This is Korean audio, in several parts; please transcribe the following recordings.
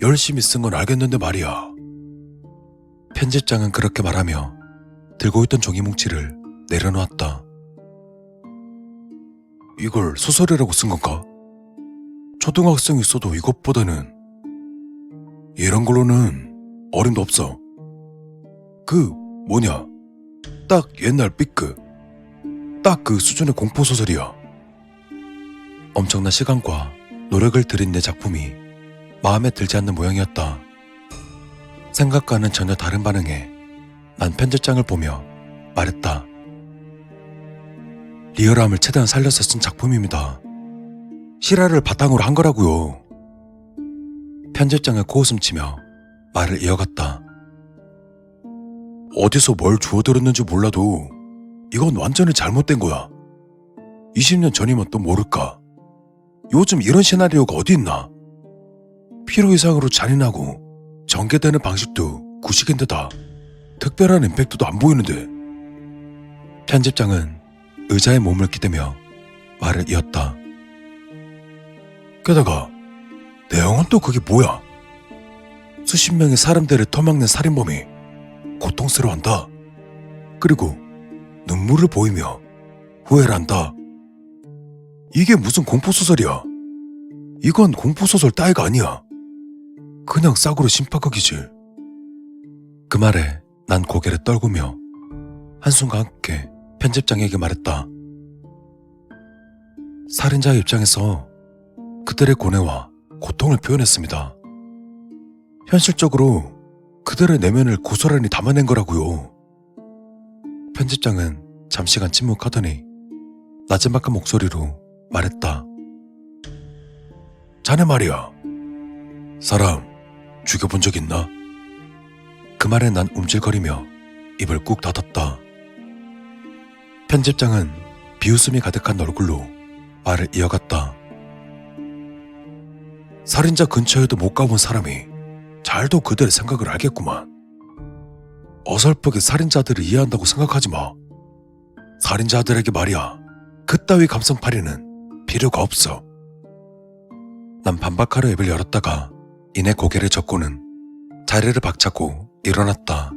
열심히 쓴 건 알겠는데 말이야. 편집장은 그렇게 말하며 들고 있던 종이 뭉치를 내려놓았다. 이걸 소설이라고 쓴 건가? 초등학생이 써도 이것보다는 이런 걸로는 어림도 없어. 딱 옛날 B급, 딱 그 수준의 공포소설이야. 엄청난 시간과 노력을 들인 내 작품이 마음에 들지 않는 모양이었다. 생각과는 전혀 다른 반응에 난 편집장을 보며 말했다. 리얼함을 최대한 살려서 쓴 작품입니다. 실화를 바탕으로 한 거라고요. 편집장은 코웃음 치며 말을 이어갔다. 어디서 뭘 주워들었는지 몰라도 이건 완전히 잘못된 거야. 20년 전이면 또 모를까. 요즘 이런 시나리오가 어디 있나? 필요 이상으로 잔인하고 전개되는 방식도 구식인데다 특별한 임팩트도 안 보이는데. 편집장은 의자에 몸을 기대며 말을 이었다. 게다가 내용은 또 그게 뭐야? 수십 명의 사람들을 터막낸 살인범이 고통스러워한다. 그리고 눈물을 보이며 후회를 한다. 이게 무슨 공포소설이야? 이건 공포소설 따위가 아니야. 그냥 싸구려 심파극이지. 그 말에 난 고개를 떨구며 한숨과 함께 편집장에게 말했다. 살인자의 입장에서 그들의 고뇌와 고통을 표현했습니다. 현실적으로 그들의 내면을 고스란히 담아낸 거라고요. 편집장은 잠시간 침묵하더니 나지막한 목소리로 말했다. 자네 말이야. 사람 죽여본 적 있나? 그 말에 난 움찔거리며 입을 꾹 닫았다. 편집장은 비웃음이 가득한 얼굴로 말을 이어갔다. 살인자 근처에도 못 가본 사람이 잘도 그들의 생각을 알겠구만. 어설프게 살인자들을 이해한다고 생각하지 마. 살인자들에게 말이야, 그따위 감성팔이는 필요가 없어. 난 반박하려 입을 열었다가 이내 고개를 젓고는 자리를 박차고 일어났다.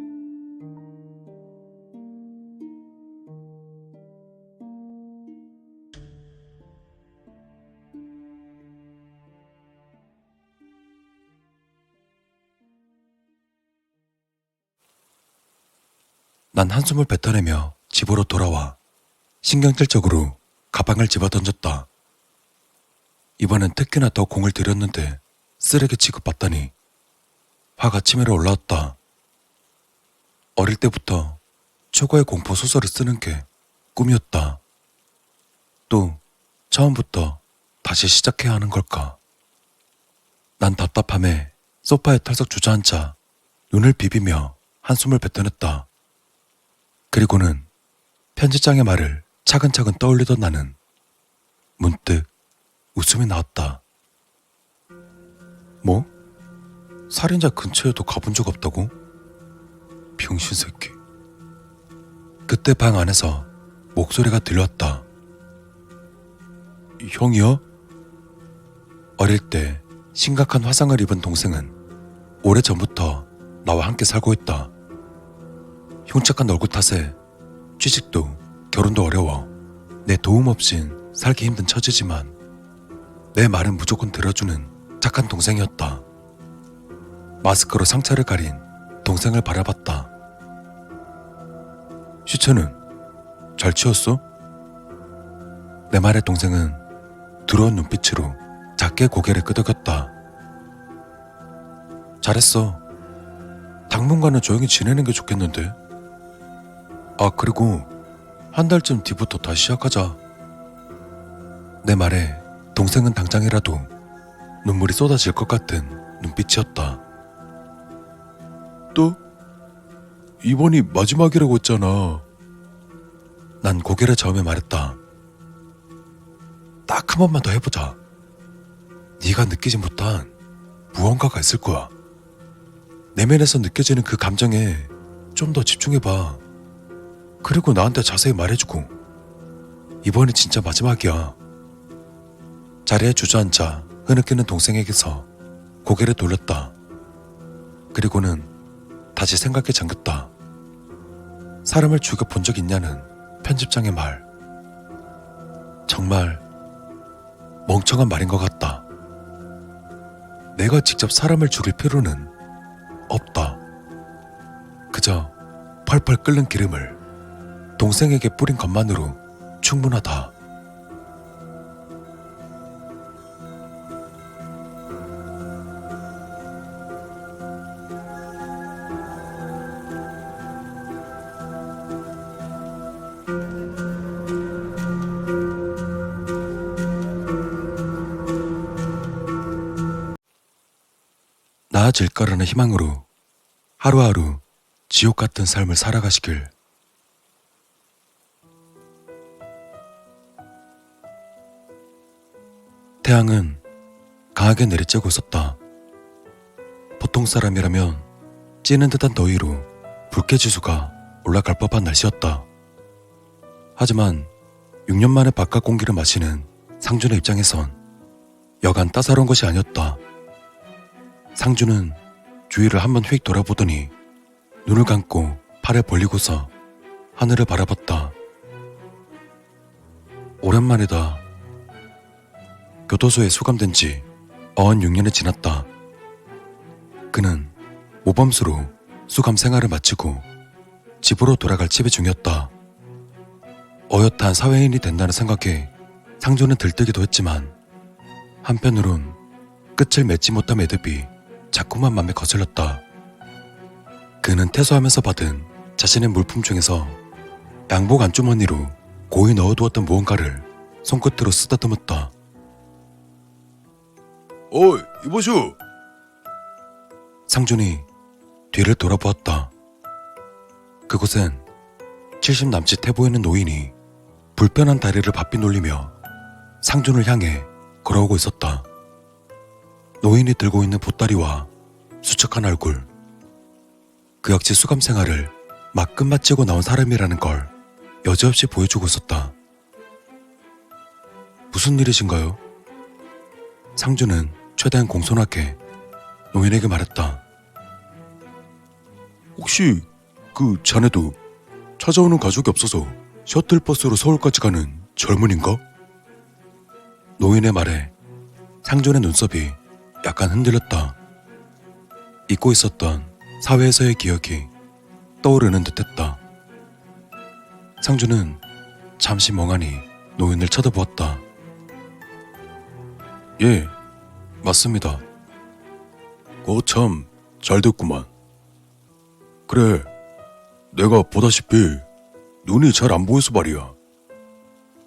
난 한숨을 뱉어내며 집으로 돌아와 신경질적으로 가방을 집어던졌다. 이번엔 특히나 더 공을 들였는데 쓰레기 취급받다니 화가 치밀어 올라왔다. 어릴 때부터 최고의 공포 소설을 쓰는 게 꿈이었다. 또 처음부터 다시 시작해야 하는 걸까? 난 답답함에 소파에 털썩 주저앉아 눈을 비비며 한숨을 뱉어냈다. 그리고는 편집장의 말을 차근차근 떠올리던 나는 문득 웃음이 나왔다. 뭐? 살인자 근처에도 가본 적 없다고? 병신 새끼. 그때 방 안에서 목소리가 들려왔다. 형이야? 어릴 때 심각한 화상을 입은 동생은 오래전부터 나와 함께 살고 있다. 흉측한 얼굴 탓에 취직도 결혼도 어려워 내 도움 없인 살기 힘든 처지지만 내 말은 무조건 들어주는 착한 동생이었다. 마스크로 상처를 가린 동생을 바라봤다. 시체는 잘 치웠어? 내 말에 동생은 두려운 눈빛으로 작게 고개를 끄덕였다. 잘했어. 당분간은 조용히 지내는 게 좋겠는데. 그리고 한 달쯤 뒤부터 다시 시작하자. 내 말에 동생은 당장이라도 눈물이 쏟아질 것 같은 눈빛이었다. 또? 이번이 마지막이라고 했잖아. 난 고개를 저으며 말했다. 딱 한 번만 더 해보자. 네가 느끼지 못한 무언가가 있을 거야. 내면에서 느껴지는 그 감정에 좀 더 집중해봐. 그리고 나한테 자세히 말해주고. 이번이 진짜 마지막이야. 자리에 주저앉아 흐느끼는 동생에게서 고개를 돌렸다. 그리고는 다시 생각에 잠겼다. 사람을 죽여 본 적 있냐는 편집장의 말. 정말 멍청한 말인 것 같다. 내가 직접 사람을 죽일 필요는 없다. 그저 펄펄 끓는 기름을 동생에게 뿌린 것만으로 충분하다. 나아질 거라는 희망으로 하루하루 지옥 같은 삶을 살아가시길. 태양은 강하게 내리쬐고 있었다. 보통 사람이라면 찌는 듯한 더위로 불쾌지수가 올라갈 법한 날씨였다. 하지만 6년 만에 바깥 공기를 마시는 상준의 입장에선 여간 따사로운 것이 아니었다. 상준은 주위를 한번 휙 돌아보더니 눈을 감고 팔을 벌리고서 하늘을 바라봤다. 오랜만이다. 교도소에 수감된 지 어언 6년이 지났다. 그는 모범수로 수감 생활을 마치고 집으로 돌아갈 집에 중이었다. 어엿한 사회인이 된다는 생각에 상준은 들뜨기도 했지만 한편으론 끝을 맺지 못한 매듭이 자꾸만 맘에 거슬렸다. 그는 퇴소하면서 받은 자신의 물품 중에서 양복 안주머니로 고이 넣어두었던 무언가를 손끝으로 쓰다듬었다. 어이, 이보슈! 상준이 뒤를 돌아보았다. 그곳엔 70 남짓 해보이는 노인이 불편한 다리를 바삐 놀리며 상준을 향해 걸어오고 있었다. 노인이 들고 있는 보따리와 수척한 얼굴, 그 역시 수감 생활을 막 끝마치고 나온 사람이라는 걸 여지없이 보여주고 있었다. 무슨 일이신가요? 상준은 최대한 공손하게 노인에게 말했다. 혹시 그 자네도 찾아오는 가족이 없어서 셔틀버스로 서울까지 가는 젊은인가? 노인의 말에 상준의 눈썹이 약간 흔들렸다. 잊고 있었던 사회에서의 기억이 떠오르는 듯했다. 상준은 잠시 멍하니 노인을 쳐다보았다. 예, 맞습니다. 참 잘 됐구만. 그래, 내가 보다시피 눈이 잘 안 보여서 말이야.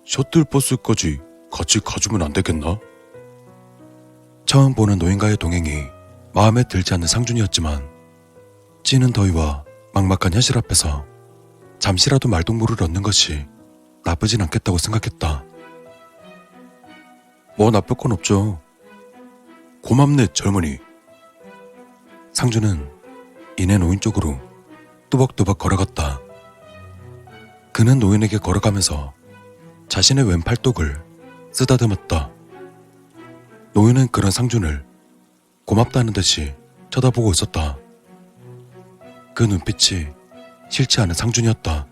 셔틀버스까지 같이 가주면 안 되겠나? 처음 보는 노인과의 동행이 마음에 들지 않는 상준이었지만 찌는 더위와 막막한 현실 앞에서 잠시라도 말동무를 얻는 것이 나쁘진 않겠다고 생각했다. 뭐 나쁠 건 없죠. 고맙네, 젊은이. 상준은 이내 노인 쪽으로 뚜벅뚜벅 걸어갔다. 그는 노인에게 걸어가면서 자신의 왼 팔뚝을 쓰다듬었다. 노인은 그런 상준을 고맙다는 듯이 쳐다보고 있었다. 그 눈빛이 싫지 않은 상준이었다.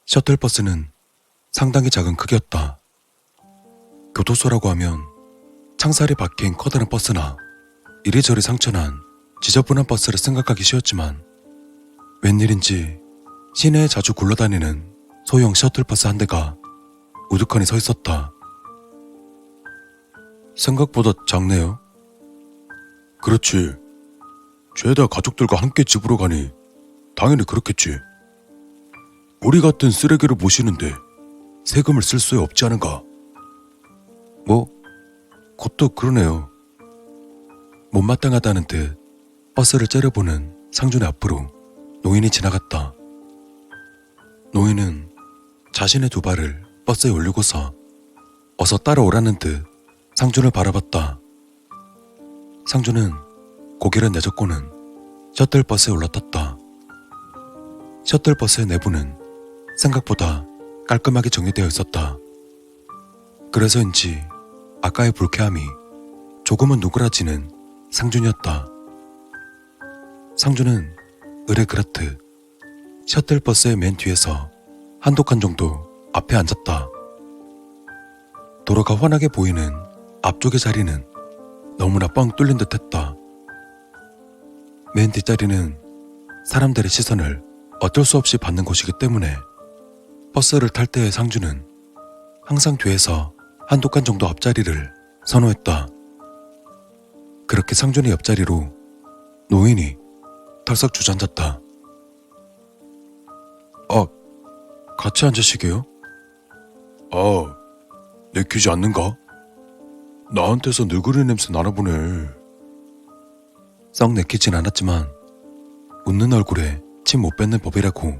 셔틀버스는 상당히 작은 크기였다. 교도소라고 하면 창살이 박힌 커다란 버스나 이리저리 상처난 지저분한 버스를 생각하기 쉬웠지만 웬일인지 시내에 자주 굴러다니는 소형 셔틀버스 한 대가 우두커니 서 있었다. 생각보다 작네요. 그렇지. 죄다 가족들과 함께 집으로 가니 당연히 그렇겠지. 우리 같은 쓰레기를 모시는데 세금을 쓸 수 없지 않은가? 뭐, 그것도 그러네요. 못마땅하다는 듯 버스를 째려보는 상준의 앞으로 노인이 지나갔다. 노인은 자신의 두 발을 버스에 올리고서 어서 따라오라는 듯 상준을 바라봤다. 상주는 고개를 내젓고는 셔틀버스에 올라탔다. 셔틀버스의 내부는 생각보다 깔끔하게 정리되어 있었다. 그래서인지 아까의 불쾌함이 조금은 누그라지는 상준이었다. 상준은 의뢰 그렇듯 셔틀버스의 맨 뒤에서 한두 칸 정도 앞에 앉았다. 도로가 환하게 보이는 앞쪽의 자리는 너무나 뻥 뚫린 듯 했다. 맨 뒷자리는 사람들의 시선을 어쩔 수 없이 받는 곳이기 때문에 버스를 탈 때의 상주는 항상 뒤에서 한두 칸 정도 앞자리를 선호했다. 그렇게 상준의 옆자리로 노인이 털썩 주저앉았다. 같이 앉으시게요? 내키지 않는가? 나한테서 늙은이 냄새 나나보네. 썩 내키진 않았지만 웃는 얼굴에 침 못 뱉는 법이라고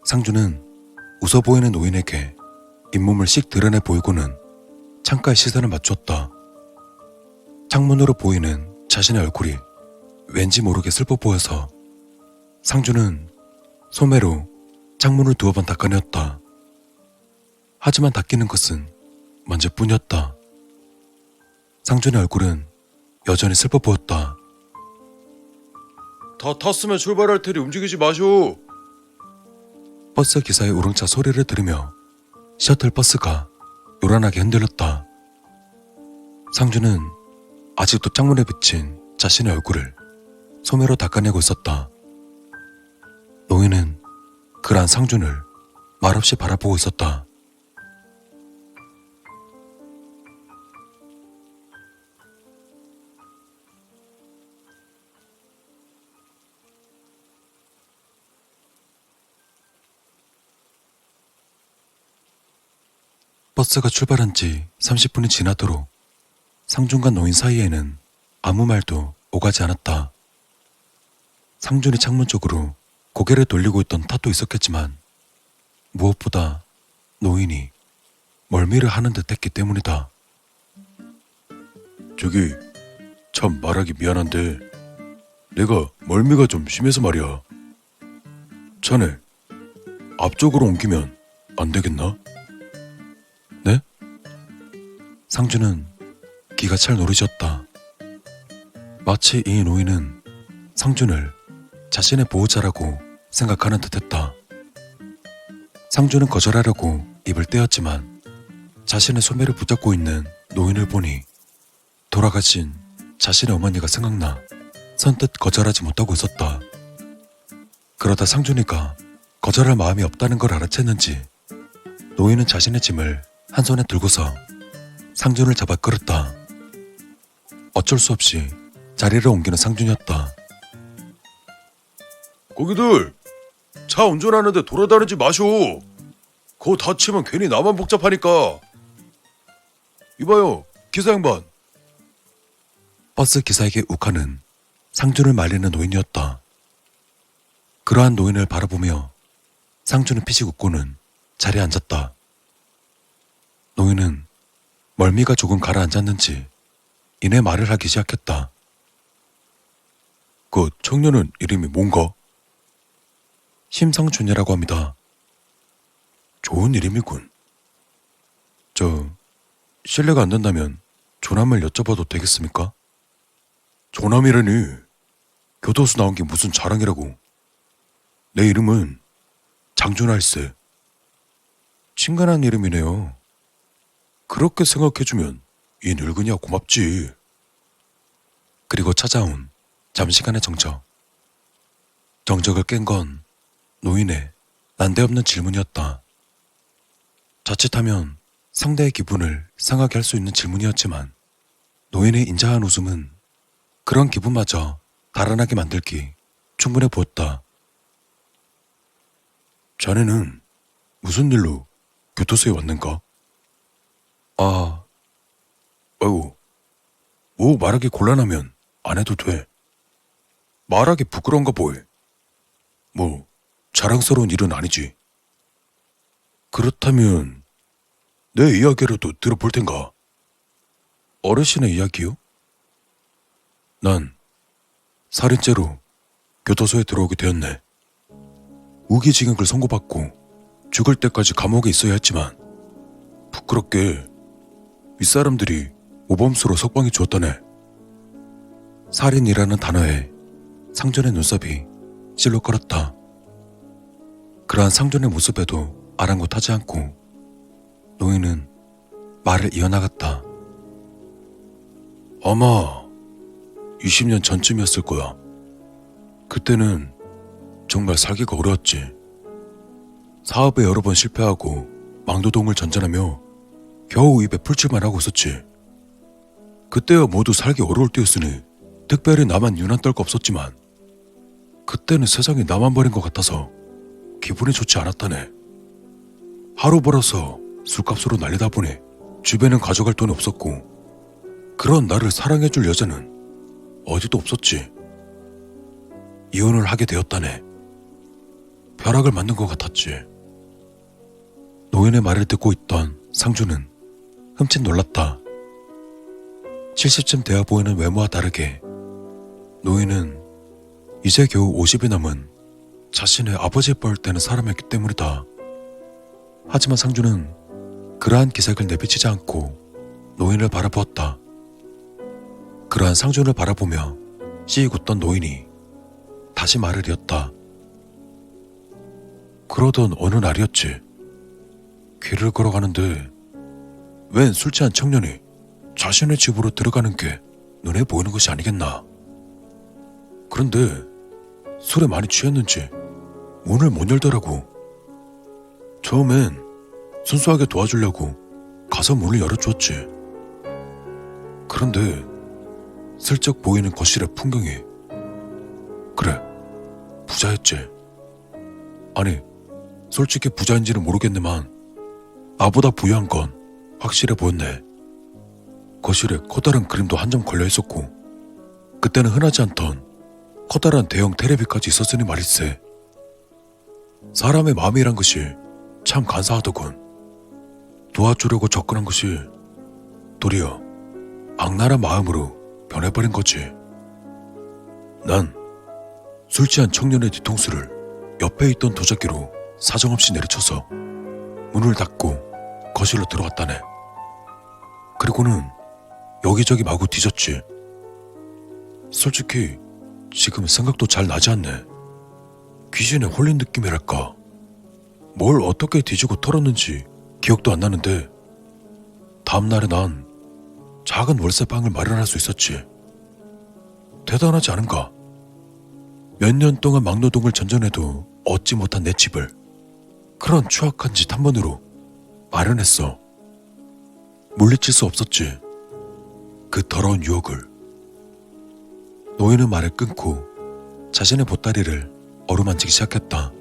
상주는 웃어 보이는 노인에게 잇몸을 씩 드러내 보이고는 창가에 시선을 맞추었다. 창문으로 보이는 자신의 얼굴이 왠지 모르게 슬퍼 보여서 상주는 소매로 창문을 두어 번 닦아내었다. 하지만 닦이는 것은 먼지뿐이었다. 상준의 얼굴은 여전히 슬퍼 보였다. 다 탔으면 출발할 테니 움직이지 마쇼. 버스 기사의 우렁차 소리를 들으며 셔틀버스가 요란하게 흔들렸다. 상준은 아직도 창문에 비친 자신의 얼굴을 소매로 닦아내고 있었다. 노인은 그러한 상준을 말없이 바라보고 있었다. 버스가 출발한 지 30분이 지나도록 상준과 노인 사이에는 아무 말도 오가지 않았다. 상준이 창문 쪽으로 고개를 돌리고 있던 탓도 있었겠지만 무엇보다 노인이 멀미를 하는 듯 했기 때문이다. 저기, 참 말하기 미안한데 내가 멀미가 좀 심해서 말이야. 자네, 앞쪽으로 옮기면 안 되겠나? 네? 상준은 기가 찰 노릇이었다. 마치 이 노인은 상준을 자신의 보호자라고 생각하는 듯했다. 상준은 거절하려고 입을 떼었지만 자신의 소매를 붙잡고 있는 노인을 보니 돌아가신 자신의 어머니가 생각나 선뜻 거절하지 못하고 있었다. 그러다 상준이가 거절할 마음이 없다는 걸 알아챘는지 노인은 자신의 짐을 한 손에 들고서 상준을 잡아 끌었다. 어쩔 수 없이 자리를 옮기는 상준이었다. 거기들, 차 운전하는데 돌아다니지 마쇼. 그거 다치면 괜히 나만 복잡하니까. 이봐요, 기사 양반. 버스 기사에게 욱하는 상준을 말리는 노인이었다. 그러한 노인을 바라보며 상준은 피식 웃고는 자리에 앉았다. 노인은 멀미가 조금 가라앉았는지 이내 말을 하기 시작했다. 그 청년은 이름이 뭔가? 심상준이라고 합니다. 좋은 이름이군. 실례가 안 된다면 조남을 여쭤봐도 되겠습니까? 조남이라니. 교도소 나온 게 무슨 자랑이라고. 내 이름은 장준할세. 친근한 이름이네요. 그렇게 생각해주면 이 늙은이야 고맙지. 그리고 찾아온 잠시간의 정적. 정적을 깬 건 노인의 난데없는 질문이었다. 자칫하면 상대의 기분을 상하게 할 수 있는 질문이었지만 노인의 인자한 웃음은 그런 기분마저 달아나게 만들기 충분해 보였다. 자네는 무슨 일로 교도소에 왔는가? 아이고, 뭐 말하기 곤란하면 안 해도 돼. 말하기 부끄러운가 보이. 뭐 자랑스러운 일은 아니지. 그렇다면 내 이야기라도 들어볼 텐가? 어르신의 이야기요? 난 살인죄로 교도소에 들어오게 되었네. 무기징역을 선고받고 죽을 때까지 감옥에 있어야 했지만 부끄럽게 윗사람들이 모범수로 석방해 주었다네. 살인이라는 단어에 상준의 눈썹이 실룩거렸다. 그러한 상준의 모습에도 아랑곳하지 않고 노인은 말을 이어나갔다. 아마 20년 전쯤이었을 거야. 그때는 정말 살기가 어려웠지. 사업에 여러 번 실패하고 망도동을 전전하며 겨우 입에 풀칠만 하고 있었지. 그때야 모두 살기 어려울 때였으니 특별히 나만 유난 떨 거 없었지만 그때는 세상이 나만 버린 것 같아서 기분이 좋지 않았다네. 하루 벌어서 술값으로 날리다 보니 주변엔 가져갈 돈이 없었고 그런 나를 사랑해줄 여자는 어디도 없었지. 이혼을 하게 되었다네. 벼락을 맞는 것 같았지. 노인의 말을 듣고 있던 상준은 흠칫 놀랐다. 70쯤 되어 보이는 외모와 다르게 노인은 이제 겨우 50이 넘은 자신의 아버지의 뻘 때는 사람이었기 때문이다. 하지만 상준은 그러한 기색을 내비치지 않고 노인을 바라보았다. 그러한 상준을 바라보며 씩 웃던 노인이 다시 말을 이었다. 그러던 어느 날이었지. 길을 걸어가는데 웬 술 취한 청년이 자신의 집으로 들어가는 게 눈에 보이는 것이 아니겠나. 그런데 술에 많이 취했는지 문을 못 열더라고. 처음엔 순수하게 도와주려고 가서 문을 열어주었지. 그런데 슬쩍 보이는 거실의 풍경이 그래, 부자였지. 아니, 솔직히 부자인지는 모르겠네만 나보다 부유한 건 확실해 보였네. 거실에 커다란 그림도 한 점 걸려 있었고 그때는 흔하지 않던 커다란 대형 테레비까지 있었으니 말일세. 사람의 마음이란 것이 참 간사하더군. 도와주려고 접근한 것이 도리어 악랄한 마음으로 변해버린 거지. 난 술 취한 청년의 뒤통수를 옆에 있던 도자기로 사정없이 내리쳐서 문을 닫고 거실로 들어갔다네. 그리고는 여기저기 마구 뒤졌지. 솔직히 지금 생각도 잘 나지 않네. 귀신에 홀린 느낌이랄까. 뭘 어떻게 뒤지고 털었는지 기억도 안 나는데 다음날에 난 작은 월세방을 마련할 수 있었지. 대단하지 않은가? 몇 년 동안 막노동을 전전해도 얻지 못한 내 집을 그런 추악한 짓 한 번으로 마련했어. 물리칠 수 없었지. 그 더러운 유혹을. 노인은 말을 끊고 자신의 보따리를 어루만지기 시작했다.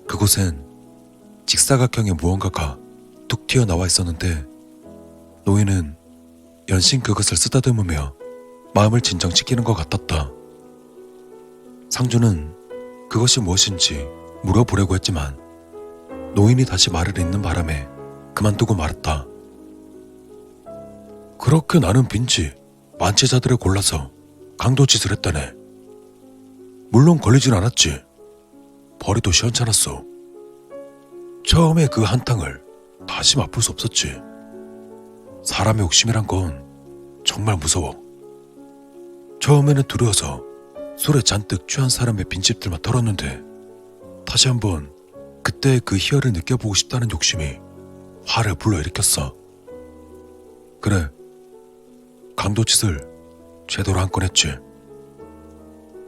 그곳엔 직사각형의 무언가가 툭 튀어나와 있었는데 노인은 연신 그것을 쓰다듬으며 마음을 진정시키는 것 같았다. 상준은 그것이 무엇인지 물어보려고 했지만 노인이 다시 말을 잇는 바람에 그만두고 말았다. 그렇게 나는 빈지 만취자들을 골라서 강도짓을 했다네. 물론 걸리진 않았지. 벌이도 시원찮았어. 처음에 그 한탕을 다시 맛볼 수 없었지. 사람의 욕심이란 건 정말 무서워. 처음에는 두려워서 술에 잔뜩 취한 사람의 빈집들만 털었는데 다시 한번 그때의 그 희열을 느껴보고 싶다는 욕심이 화를 불러일으켰어. 그래, 강도짓을 제대로 한 건 했지.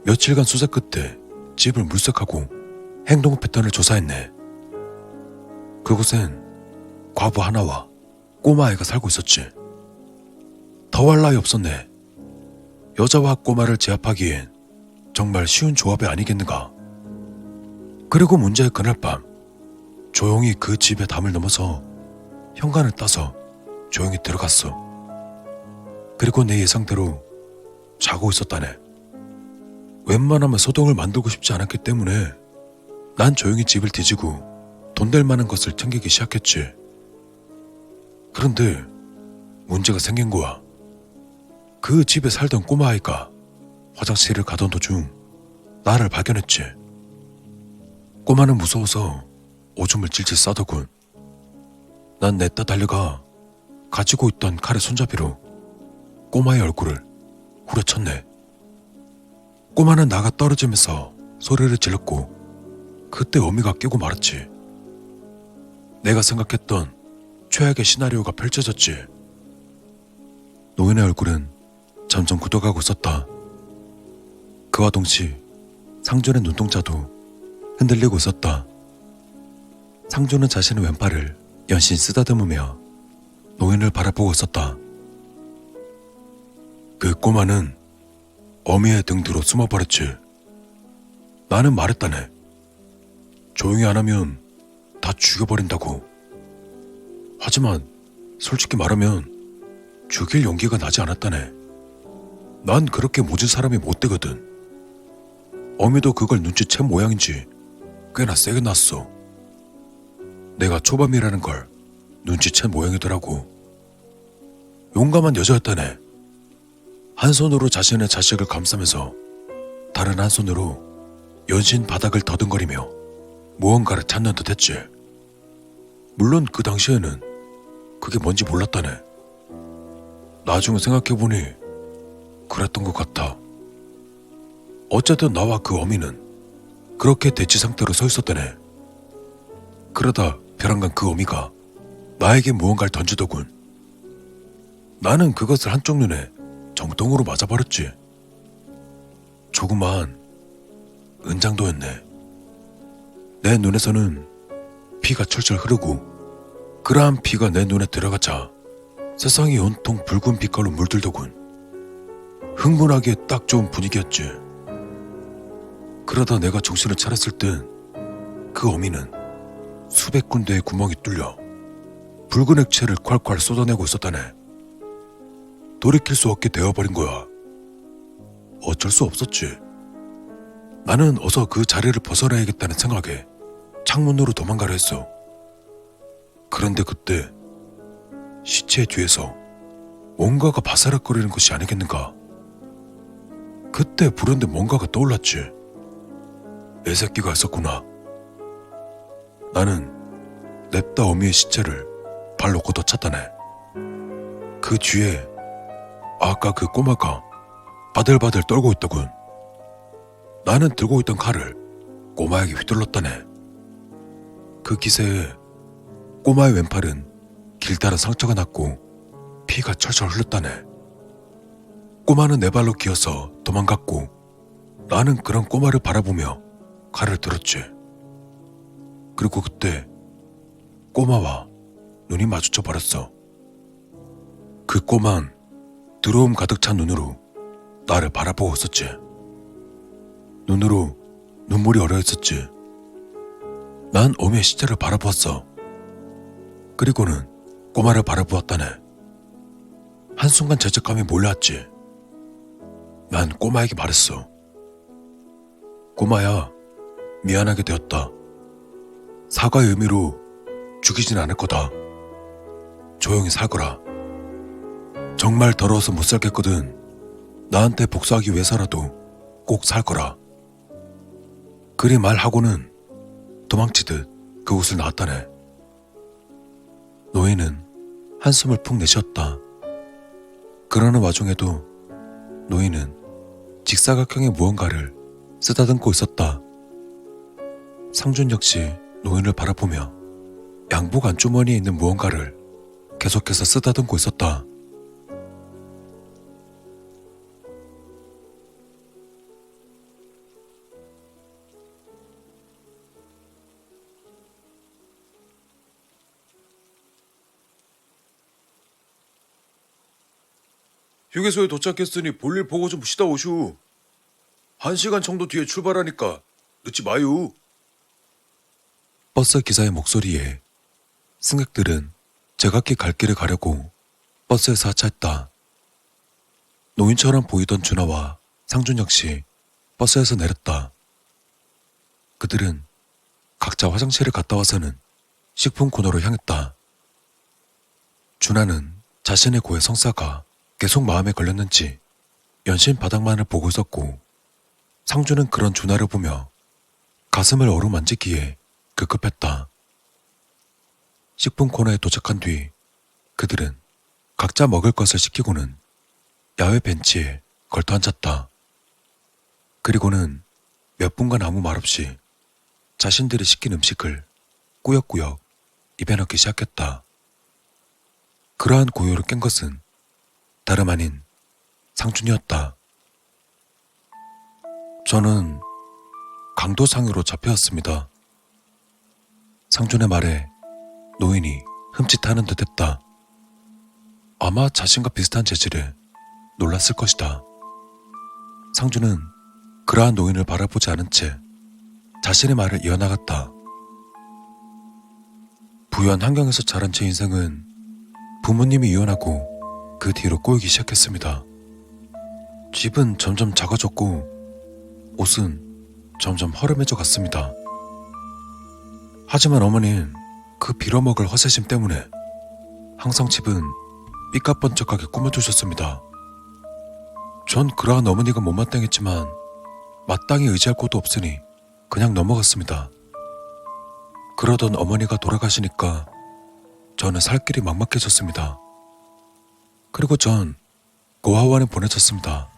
며칠간 수사 끝에 집을 물색하고 행동 패턴을 조사했네. 그곳엔 과부 하나와 꼬마아이가 살고 있었지. 더할 나위 없었네. 여자와 꼬마를 제압하기엔 정말 쉬운 조합이 아니겠는가. 그리고 문제의 그날 밤 조용히 그 집의 담을 넘어서 현관을 따서 조용히 들어갔어. 그리고 내 예상대로 자고 있었다네. 웬만하면 소동을 만들고 싶지 않았기 때문에 난 조용히 집을 뒤지고 돈 될 만한 것을 챙기기 시작했지. 그런데 문제가 생긴 거야. 그 집에 살던 꼬마아이가 화장실을 가던 도중 나를 발견했지. 꼬마는 무서워서 오줌을 질질 싸더군. 난 냈다 달려가 가지고 있던 칼의 손잡이로 꼬마의 얼굴을 후려쳤네. 꼬마는 나가 떨어지면서 소리를 질렀고 그때 어미가 깨고 말았지. 내가 생각했던 최악의 시나리오가 펼쳐졌지. 노인의 얼굴은 점점 굳어가고 있었다. 그와 동시 상준의 눈동자도 흔들리고 있었다. 상준은 자신의 왼팔을 연신 쓰다듬으며 노인을 바라보고 있었다. 그 꼬마는 어미의 등 뒤로 숨어버렸지. 나는 말했다네. 조용히 안 하면 다 죽여버린다고. 하지만 솔직히 말하면 죽일 용기가 나지 않았다네. 난 그렇게 모진 사람이 못 되거든. 어미도 그걸 눈치챈 모양인지 꽤나 세게 났어. 내가 초범이라는 걸 눈치챈 모양이더라고. 용감한 여자였다네. 한 손으로 자신의 자식을 감싸면서 다른 한 손으로 연신 바닥을 더듬거리며 무언가를 찾는 듯 했지. 물론 그 당시에는 그게 뭔지 몰랐다네. 나중에 생각해보니 그랬던 것 같아. 어쨌든 나와 그 어미는 그렇게 대치 상태로 서 있었다네. 그러다 벼랑간 그 어미가 나에게 무언가를 던지더군. 나는 그것을 한쪽 눈에 정통으로 맞아버렸지. 조그마한 은장도였네. 내 눈에서는 피가 철철 흐르고 그러한 피가 내 눈에 들어가자 세상이 온통 붉은 빛깔로 물들더군. 흥분하기에 딱 좋은 분위기였지. 그러다 내가 정신을 차렸을 땐 그 어미는 수백 군데의 구멍이 뚫려 붉은 액체를 콸콸 쏟아내고 있었다네. 돌이킬 수 없게 되어버린 거야. 어쩔 수 없었지. 나는 어서 그 자리를 벗어나야겠다는 생각에 창문으로 도망가려 했어. 그런데 그때 시체 뒤에서 뭔가가 바사락거리는 것이 아니겠는가. 그때 불현듯 뭔가가 떠올랐지. 내 새끼가 있었구나. 나는 냅다 어미의 시체를 발로 걷어찼다네. 그 뒤에 아까 그 꼬마가 바들바들 떨고 있더군. 나는 들고 있던 칼을 꼬마에게 휘둘렀다네. 그 기세에 꼬마의 왼팔은 길다란 상처가 났고 피가 철철 흘렀다네. 꼬마는 내 발로 기어서 도망갔고 나는 그런 꼬마를 바라보며 칼을 들었지. 그리고 그때 꼬마와 눈이 마주쳐 버렸어. 그 꼬만 두려움 가득 찬 눈으로 나를 바라보고 있었지. 눈으로 눈물이 어려 있었지. 난 어미의 시체를 바라보았어. 그리고는 꼬마를 바라보았다네. 한순간 죄책감이 몰려왔지. 난 꼬마에게 말했어. 꼬마야, 미안하게 되었다. 사과의 의미로 죽이진 않을 거다. 조용히 살거라. 정말 더러워서 못 살겠거든. 나한테 복수하기 위해서라도 꼭 살거라. 그리 말하고는 도망치듯 그곳을 나왔다네. 노인은 한숨을 푹 내쉬었다. 그러는 와중에도 노인은 직사각형의 무언가를 쓰다듬고 있었다. 상준 역시 노인을 바라보며 양복 안주머니에 있는 무언가를 계속해서 쓰다듬고 있었다. 휴게소에 도착했으니 볼일 보고 좀 쉬다 오슈. 1시간 정도 뒤에 출발하니까 늦지 마요. 버스 기사의 목소리에 승객들은 제각기 갈 길을 가려고 버스에서 하차했다. 노인처럼 보이던 준하와 상준 역시 버스에서 내렸다. 그들은 각자 화장실을 갔다 와서는 식품 코너로 향했다. 준하는 자신의 고해 성사가 계속 마음에 걸렸는지 연신 바닥만을 보고 있었고 상주는 그런 준하를 보며 가슴을 어루만지기에 급급했다. 식품 코너에 도착한 뒤 그들은 각자 먹을 것을 시키고는 야외 벤치에 걸터 앉았다. 그리고는 몇 분간 아무 말 없이 자신들이 시킨 음식을 꾸역꾸역 입에 넣기 시작했다. 그러한 고요를 깬 것은 다름 아닌 상준이었다. 저는 강도상으로 잡혀왔습니다. 상준의 말에 노인이 흠칫하는 듯했다. 아마 자신과 비슷한 재질에 놀랐을 것이다. 상준은 그러한 노인을 바라보지 않은 채 자신의 말을 이어나갔다. 부유한 환경에서 자란 제 인생은 부모님이 이혼하고 그 뒤로 꼬이기 시작했습니다. 집은 점점 작아졌고 옷은 점점 허름해져 갔습니다. 하지만 어머니는 그 빌어먹을 허세심 때문에 항상 집은 삐까뻔쩍하게 꾸며두셨습니다. 전 그러한 어머니가 못마땅했지만 마땅히 의지할 곳도 없으니 그냥 넘어갔습니다. 그러던 어머니가 돌아가시니까 저는 살 길이 막막해졌습니다. 그리고 전 고아원에 보내졌습니다.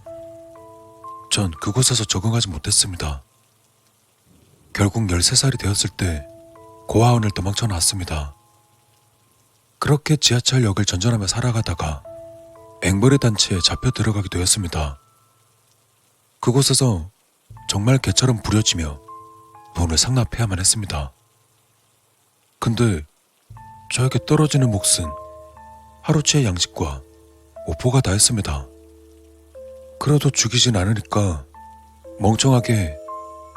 전 그곳에서 적응하지 못했습니다. 결국 13살이 되었을 때 고아원을 도망쳐 나왔습니다. 그렇게 지하철역을 전전하며 살아가다가 앵벌의 단체에 잡혀 들어가게 되었습니다. 그곳에서 정말 개처럼 부려지며 돈을 상납해야만 했습니다. 근데 저에게 떨어지는 몫은 하루치의 양식과 오포가 다였습니다. 그래도 죽이진 않으니까 멍청하게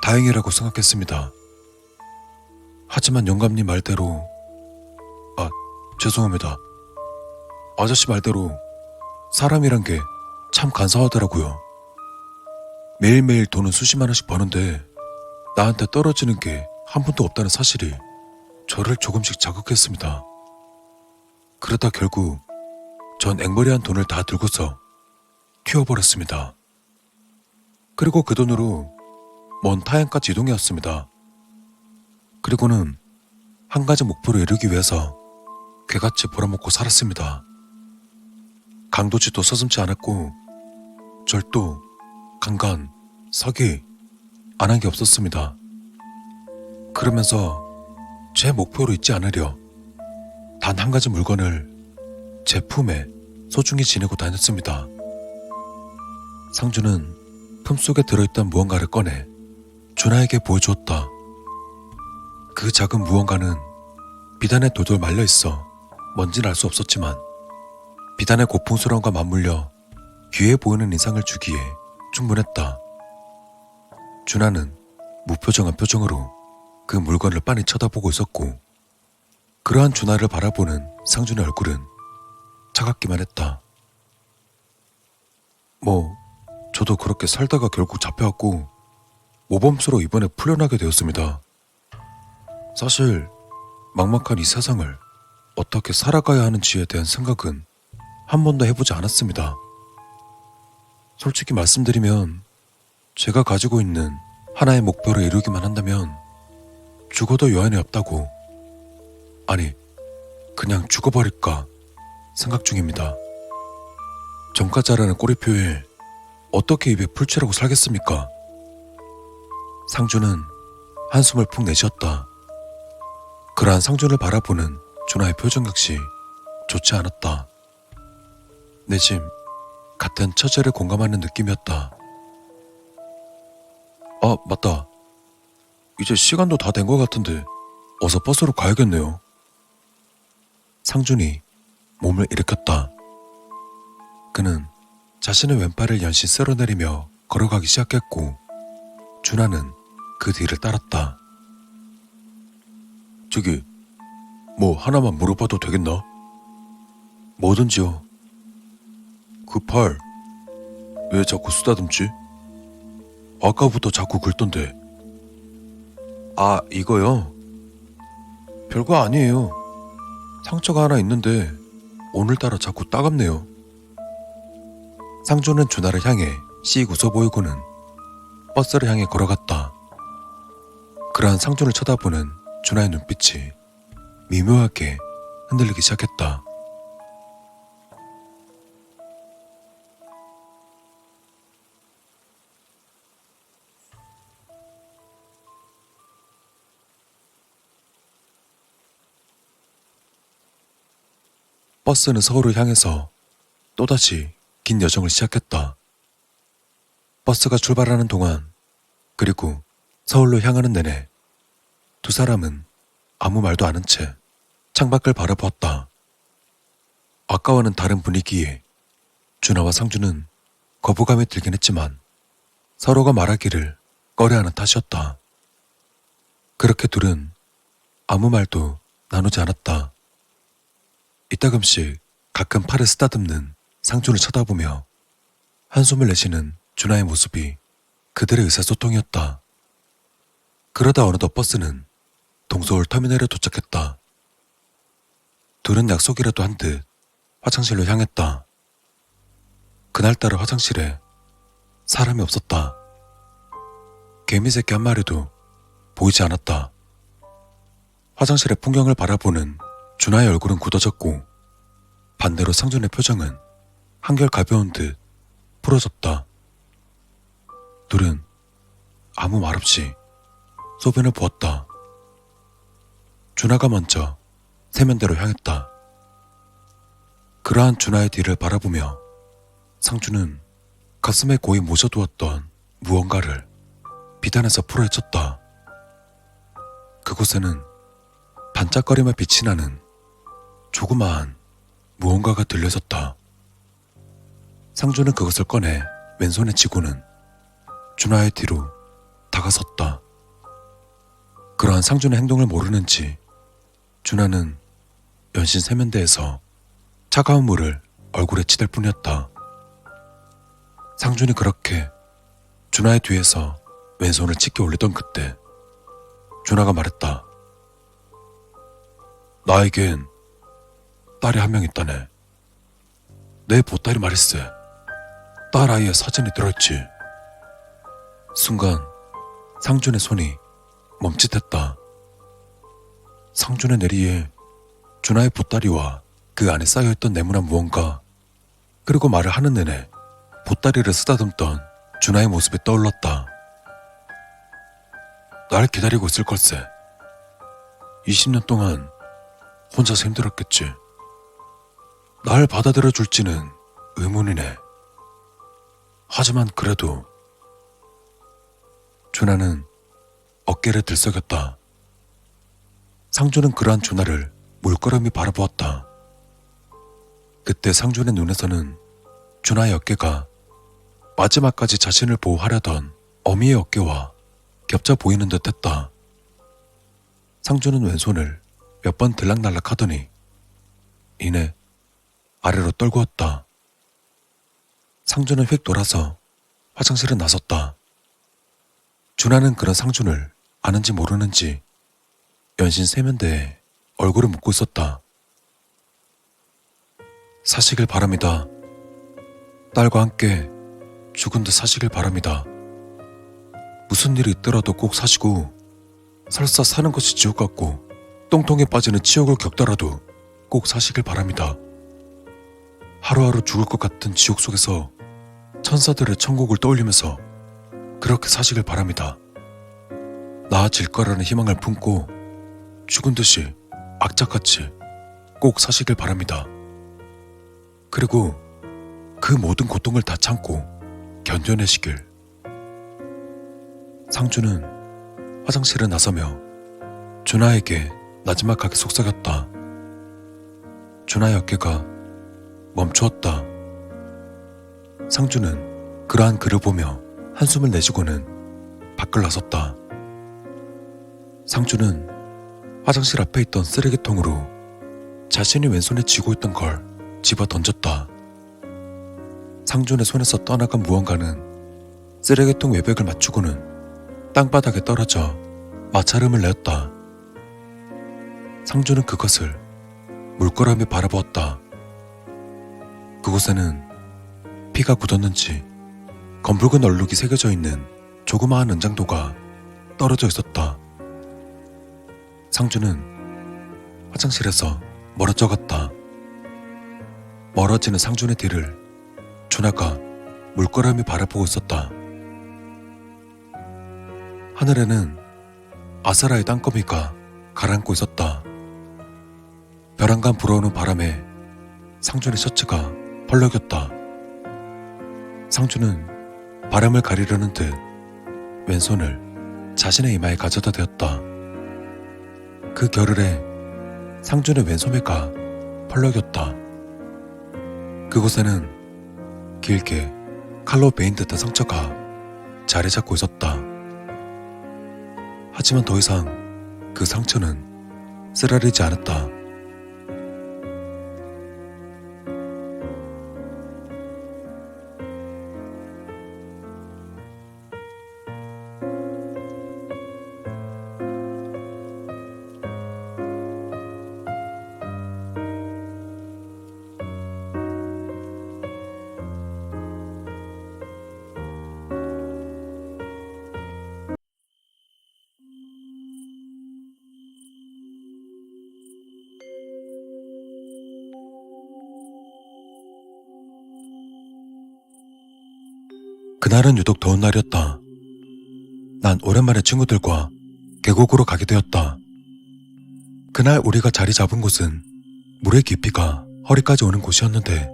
다행이라고 생각했습니다. 하지만 영감님 말대로 죄송합니다. 아저씨 말대로 사람이란 게 참 간사하더라고요. 매일매일 돈은 수십만 원씩 버는데 나한테 떨어지는 게 한 푼도 없다는 사실이 저를 조금씩 자극했습니다. 그러다 결국 전 앵벌이한 돈을 다 들고서 튀어버렸습니다. 그리고 그 돈으로 먼 타행까지 이동해왔습니다. 그리고는 한 가지 목표를 이루기 위해서 개같이 벌어먹고 살았습니다. 강도질도 서슴지 않았고 절도, 강간, 사기 안 한 게 없었습니다. 그러면서 제 목표로 잊지 않으려 단 한 가지 물건을 제 품에 소중히 지니고 다녔습니다. 상주는 품속에 들어있던 무언가를 꺼내 준하에게 보여주었다. 그 작은 무언가는 비단에 돌돌 말려있어 뭔진 알 수 없었지만 비단의 고풍스러움과 맞물려 귀해 보이는 인상을 주기에 충분했다. 준하는 무표정한 표정으로 그 물건을 빤히 쳐다보고 있었고 그러한 준하를 바라보는 상준의 얼굴은 차갑기만 했다. 저도 그렇게 살다가 결국 잡혀왔고 모범수로 이번에 풀려나게 되었습니다. 사실 막막한 이 세상을 어떻게 살아가야 하는지에 대한 생각은 한 번도 해보지 않았습니다. 솔직히 말씀드리면 제가 가지고 있는 하나의 목표를 이루기만 한다면 죽어도 여한이 없다고, 아니 그냥 죽어버릴까 생각 중입니다. 정가자라는 꼬리표에 어떻게 입에 풀칠하고 살겠습니까? 상준은 한숨을 푹 내쉬었다. 그러한 상준을 바라보는 준하의 표정 역시 좋지 않았다. 내심 같은 처제를 공감하는 느낌이었다. 맞다. 이제 시간도 다 된 것 같은데 어서 버스로 가야겠네요. 상준이 몸을 일으켰다. 그는 자신의 왼팔을 연신 쓸어내리며 걸어가기 시작했고 준하는 그 뒤를 따랐다. 저기 하나만 물어봐도 되겠나? 뭐든지요. 그 팔 왜 자꾸 쓰다듬지? 아까부터 자꾸 긁던데. 이거요? 별거 아니에요. 상처가 하나 있는데 오늘따라 자꾸 따갑네요. 상주는 준하를 향해 씩 웃어 보이고는 버스를 향해 걸어갔다. 그러한 상준을 쳐다보는 준하의 눈빛이 미묘하게 흔들리기 시작했다. 버스는 서울을 향해서 또다시 긴 여정을 시작했다. 버스가 출발하는 동안, 그리고 서울로 향하는 내내 두 사람은 아무 말도 않은 채 창밖을 바라보았다. 아까와는 다른 분위기에 준하와 상주는 거부감이 들긴 했지만 서로가 말하기를 꺼려하는 탓이었다. 그렇게 둘은 아무 말도 나누지 않았다. 이따금씩 가끔 팔을 쓰다듬는 상준을 쳐다보며 한숨을 내쉬는 준하의 모습이 그들의 의사소통이었다. 그러다 어느덧 버스는 동서울 터미널에 도착했다. 둘은 약속이라도 한 듯 화장실로 향했다. 그날따라 화장실에 사람이 없었다. 개미새끼 한 마리도 보이지 않았다. 화장실의 풍경을 바라보는 준하의 얼굴은 굳어졌고 반대로 상준의 표정은 한결 가벼운 듯 풀어졌다. 둘은 아무 말 없이 소변을 보았다. 준하가 먼저 세면대로 향했다. 그러한 준하의 뒤를 바라보며 상준은 가슴에 고이 모셔두었던 무언가를 비단에서 풀어헤쳤다. 그곳에는 반짝거리며 빛이 나는 조그마한 무언가가 들려졌다. 상준은 그것을 꺼내 왼손에 쥐고는 준하의 뒤로 다가섰다. 그러한 상준의 행동을 모르는지 준하는 연신 세면대에서 차가운 물을 얼굴에 치댈 뿐이었다. 상준이 그렇게 준하의 뒤에서 왼손을 치켜 올리던 그때 준하가 말했다. 나에겐 딸이 한 명 있다네. 내 보딸이 말했어. 딸아이의 사진이 들어있지. 순간 상준의 손이 멈칫했다. 상준의 내리에 준하의 보따리와 그 안에 쌓여있던 네모난 무언가, 그리고 말을 하는 내내 보따리를 쓰다듬던 준하의 모습이 떠올랐다. 날 기다리고 있을 걸세. 20년 동안 혼자서 힘들었겠지. 날 받아들여 줄지는 의문이네. 하지만 그래도 준하는 어깨를 들썩였다. 상준은 그러한 준하를 물끄러미 바라보았다. 그때 상준의 눈에서는 준하의 어깨가 마지막까지 자신을 보호하려던 어미의 어깨와 겹쳐 보이는 듯 했다. 상준은 왼손을 몇 번 들락날락 하더니 이내 아래로 떨구었다. 상준은 휙 돌아서 화장실에 나섰다. 준하는 그런 상준을 아는지 모르는지 연신 세면대에 얼굴을 묻고 있었다. 사시길 바랍니다. 딸과 함께 죽은 듯 사시길 바랍니다. 무슨 일이 있더라도 꼭 사시고 설사 사는 것이 지옥 같고 똥통에 빠지는 치욕을 겪더라도 꼭 사시길 바랍니다. 하루하루 죽을 것 같은 지옥 속에서 천사들의 천국을 떠올리면서 그렇게 사시길 바랍니다. 나아질 거라는 희망을 품고 죽은 듯이 악착같이 꼭 사시길 바랍니다. 그리고 그 모든 고통을 다 참고 견뎌내시길. 상준은 화장실에 나서며 준하에게 나지막하게 속삭였다. 준하의 어깨가 멈추었다. 상준은 그러한 그를 보며 한숨을 내쉬고는 밖을 나섰다. 상준은 화장실 앞에 있던 쓰레기통으로 자신이 왼손에 쥐고 있던 걸 집어 던졌다. 상준의 손에서 떠나간 무언가는 쓰레기통 외벽을 맞추고는 땅바닥에 떨어져 마찰음을 내었다. 상준은 그것을 물끄러미 바라보았다. 그곳에는 피가 굳었는지 검붉은 얼룩이 새겨져 있는 조그마한 은장도가 떨어져 있었다. 상준은 화장실에서 멀어져 갔다. 멀어지는 상준의 뒤를 준하가 물끄러미 바라보고 있었다. 하늘에는 아스라의 땅거미가 가라앉고 있었다. 벼랑간 불어오는 바람에 상준의 셔츠가 펄럭였다. 상준은 바람을 가리려는 듯 왼손을 자신의 이마에 가져다 대었다. 그 겨를에 상준의 왼소매가 펄럭였다. 그곳에는 길게 칼로 베인 듯한 상처가 자리 잡고 있었다. 하지만 더 이상 그 상처는 쓰라리지 않았다. 그날은 유독 더운 날이었다. 난 오랜만에 친구들과 계곡으로 가게 되었다. 그날 우리가 자리 잡은 곳은 물의 깊이가 허리까지 오는 곳이었는데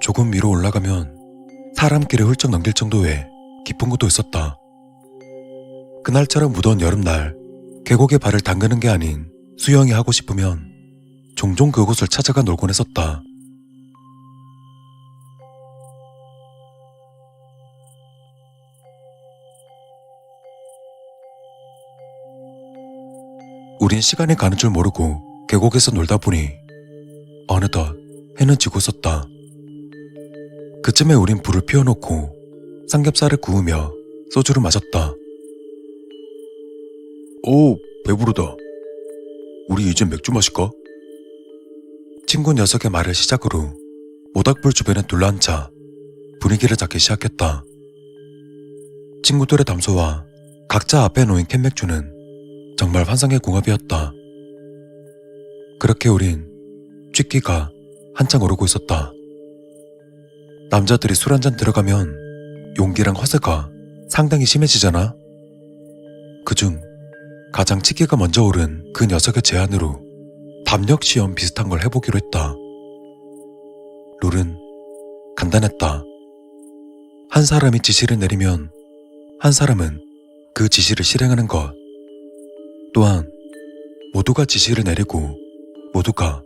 조금 위로 올라가면 사람길을 훌쩍 넘길 정도의 깊은 곳도 있었다. 그날처럼 무더운 여름날 계곡에 발을 담그는 게 아닌 수영이 하고 싶으면 종종 그곳을 찾아가 놀곤 했었다. 우린 시간이 가는 줄 모르고 계곡에서 놀다 보니 어느덧 해는 지고 있었다. 그쯤에 우린 불을 피워놓고 삼겹살을 구우며 소주를 마셨다. 오, 배부르다. 우리 이제 맥주 마실까? 친구 녀석의 말을 시작으로 모닥불 주변에 둘러앉아 분위기를 잡기 시작했다. 친구들의 담소와 각자 앞에 놓인 캔맥주는 정말 환상의 궁합이었다. 그렇게 우린 취기가 한창 오르고 있었다. 남자들이 술 한잔 들어가면 용기랑 허세가 상당히 심해지잖아. 그중 가장 취기가 먼저 오른 그 녀석의 제안으로 담력 시험 비슷한 걸 해보기로 했다. 룰은 간단했다. 한 사람이 지시를 내리면 한 사람은 그 지시를 실행하는 것. 또한 모두가 지시를 내리고 모두가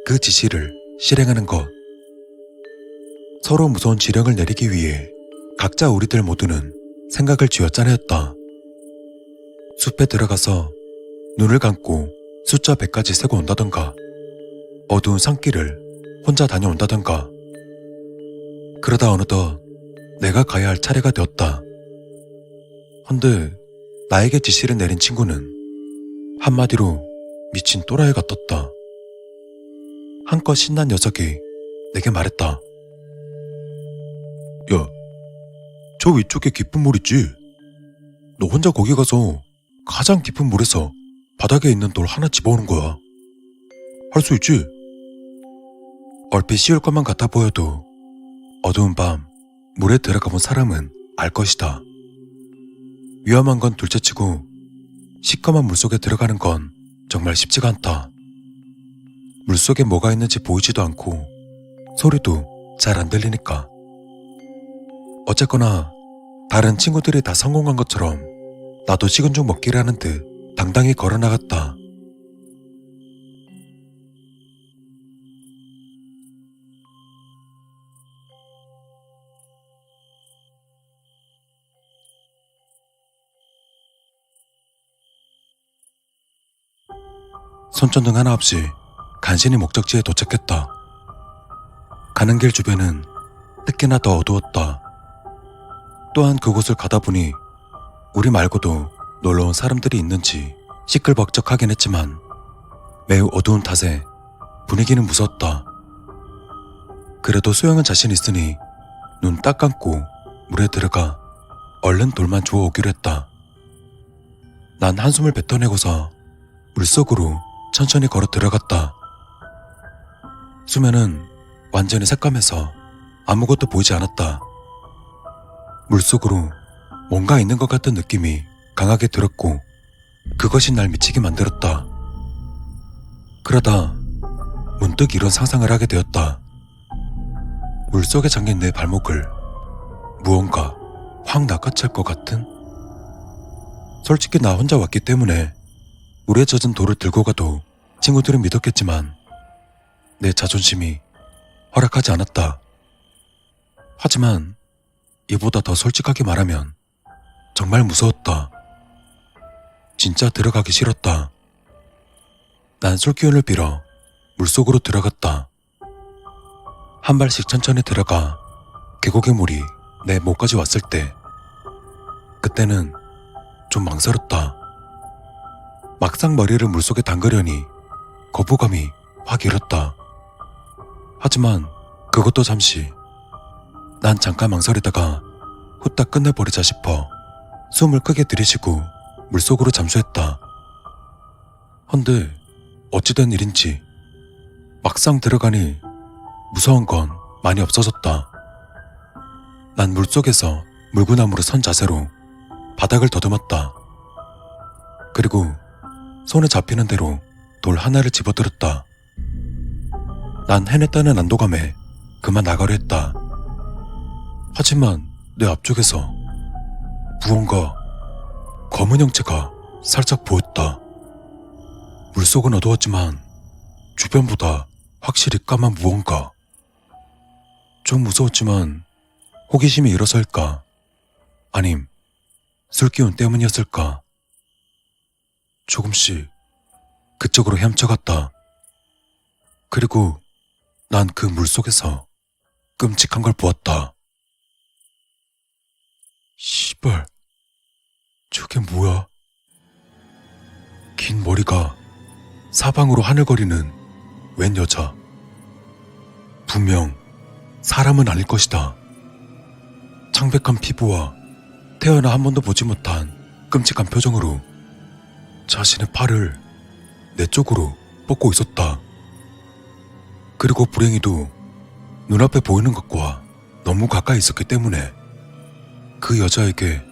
그 지시를 실행하는 것. 서로 무서운 지령을 내리기 위해 각자 우리들 모두는 생각을 쥐어짜내었다. 숲에 들어가서 눈을 감고 숫자 100까지 세고 온다던가 어두운 산길을 혼자 다녀온다던가. 그러다 어느덧 내가 가야 할 차례가 되었다. 헌데 나에게 지시를 내린 친구는 한마디로 미친 또라이 같았다. 한껏 신난 녀석이 내게 말했다. 야, 저 위쪽에 깊은 물 있지? 너 혼자 거기 가서 가장 깊은 물에서 바닥에 있는 돌 하나 집어오는 거야. 할 수 있지? 얼핏 쉬울 것만 같아 보여도 어두운 밤 물에 들어가 본 사람은 알 것이다. 위험한 건 둘째치고 시커먼 물속에 들어가는 건 정말 쉽지가 않다. 물속에 뭐가 있는지 보이지도 않고 소리도 잘 안 들리니까. 어쨌거나 다른 친구들이 다 성공한 것처럼 나도 식은 죽 먹기를 하는 듯 당당히 걸어나갔다. 손전등 하나 없이 간신히 목적지에 도착했다. 가는 길 주변은 특히나 더 어두웠다. 또한 그곳을 가다 보니 우리 말고도 놀러온 사람들이 있는지 시끌벅적하긴 했지만 매우 어두운 탓에 분위기는 무서웠다. 그래도 수영은 자신 있으니 눈 딱 감고 물에 들어가 얼른 돌만 주워오기로 했다. 난 한숨을 뱉어내고서 물속으로 천천히 걸어 들어갔다. 수면은 완전히 새까매서 아무것도 보이지 않았다. 물속으로 뭔가 있는 것 같은 느낌이 강하게 들었고 그것이 날 미치게 만들었다. 그러다 문득 이런 상상을 하게 되었다. 물속에 잠긴 내 발목을 무언가 확 낚아챌 것 같은? 솔직히 나 혼자 왔기 때문에 물에 젖은 돌을 들고 가도 친구들은 믿었겠지만 내 자존심이 허락하지 않았다. 하지만 이보다 더 솔직하게 말하면 정말 무서웠다. 진짜 들어가기 싫었다. 난 술기운을 빌어 물속으로 들어갔다. 한 발씩 천천히 들어가 계곡의 물이 내 목까지 왔을 때 그때는 좀 망설였다. 막상 머리를 물속에 담그려니 거부감이 확 일었다. 하지만 그것도 잠시. 난 잠깐 망설이다가 후딱 끝내버리자 싶어 숨을 크게 들이쉬고 물속으로 잠수했다. 헌데 어찌된 일인지 막상 들어가니 무서운 건 많이 없어졌다. 난 물속에서 물구나무로 선 자세로 바닥을 더듬었다. 그리고 손에 잡히는 대로 돌 하나를 집어들었다. 난 해냈다는 안도감에 그만 나가려 했다. 하지만 내 앞쪽에서 무언가 검은 형체가 살짝 보였다. 물속은 어두웠지만 주변보다 확실히 까만 무언가. 좀 무서웠지만 호기심이 일어서일까? 아님 술기운 때문이었을까? 조금씩 그쪽으로 헤엄쳐갔다. 그리고 난 그 물속에서 끔찍한 걸 보았다. 씨발, 저게 뭐야? 긴 머리가 사방으로 하늘거리는 웬 여자. 분명 사람은 아닐 것이다. 창백한 피부와 태어나 한 번도 보지 못한 끔찍한 표정으로 자신의 팔을 내 쪽으로 뻗고 있었다. 그리고 불행히도 눈앞에 보이는 것과 너무 가까이 있었기 때문에 그 여자에게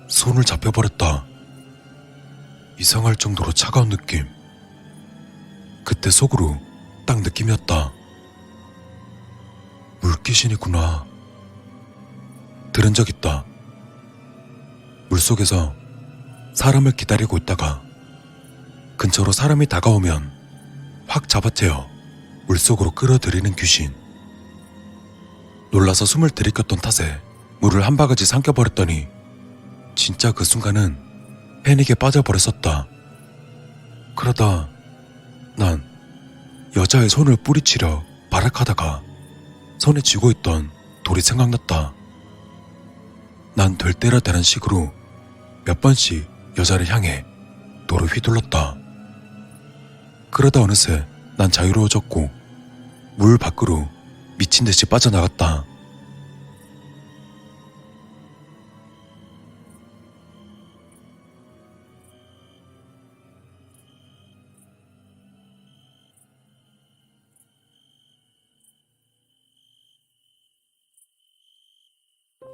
손을 잡혀버렸다. 이상할 정도로 차가운 느낌. 그때 속으로 딱 느낌이었다. 물귀신이구나. 들은 적 있다. 물속에서 사람을 기다리고 있다가 근처로 사람이 다가오면 확 잡아채어 물속으로 끌어들이는 귀신. 놀라서 숨을 들이켰던 탓에 물을 한 바가지 삼켜버렸더니 진짜 그 순간은 패닉에 빠져버렸었다. 그러다 난 여자의 손을 뿌리치려 발악하다가 손에 쥐고 있던 돌이 생각났다. 난 될 때라 되는 식으로 몇 번씩 여자를 향해 돌을 휘둘렀다. 그러다 어느새 난 자유로워졌고 물 밖으로 미친 듯이 빠져나갔다.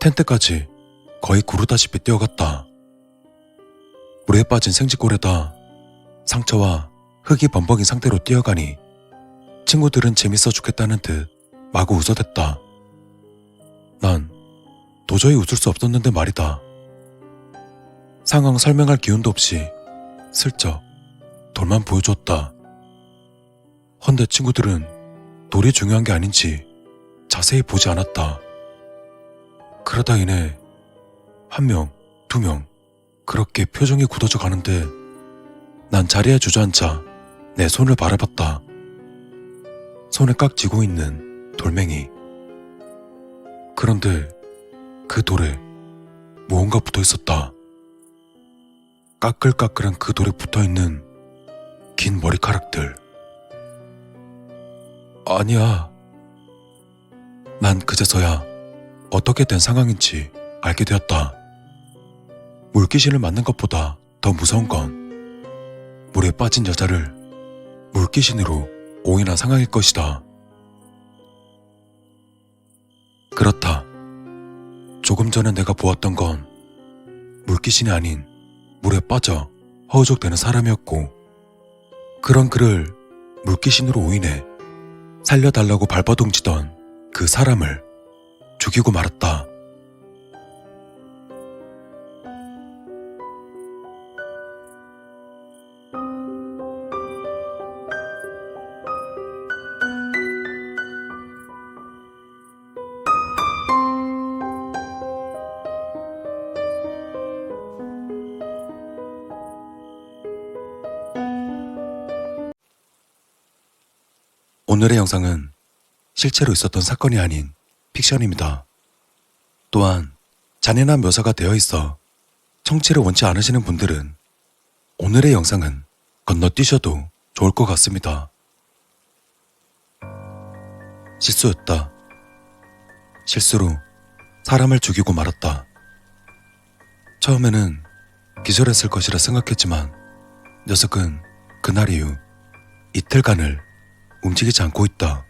텐트까지 거의 구르다시피 뛰어갔다. 물에 빠진 생쥐골에다 상처와 흙이 범벅인 상태로 뛰어가니 친구들은 재밌어 죽겠다는 듯 마구 웃어댔다. 난 도저히 웃을 수 없었는데 말이다. 상황 설명할 기운도 없이 슬쩍 돌만 보여주었다. 헌데 친구들은 돌이 중요한 게 아닌지 자세히 보지 않았다. 그러다 이내 한 명, 두 명 그렇게 표정이 굳어져 가는데 난 자리에 주저앉아 내 손을 바라봤다. 손에 깍 쥐고 있는 돌멩이. 그런데 그 돌에 무언가 붙어 있었다. 까끌까끌한 그 돌에 붙어 있는 긴 머리카락들. 아니야. 난 그제서야 어떻게 된 상황인지 알게 되었다. 물귀신을 맞는 것보다 더 무서운 건 물에 빠진 여자를 물귀신으로 오인한 상황일 것이다. 그렇다. 조금 전에 내가 보았던 건 물귀신이 아닌 물에 빠져 허우적대는 사람이었고, 그런 그를 물귀신으로 오인해 살려달라고 발버둥치던 그 사람을 죽이고 말았다. 오늘의 영상은 실제로 있었던 사건이 아닌 픽션입니다. 또한 잔인한 묘사가 되어 있어 청취를 원치 않으시는 분들은 오늘의 영상은 건너뛰셔도 좋을 것 같습니다. 실수였다. 실수로 사람을 죽이고 말았다. 처음에는 기절했을 것이라 생각했지만 녀석은 그날 이후 이틀간을 움직이지 않고 있다.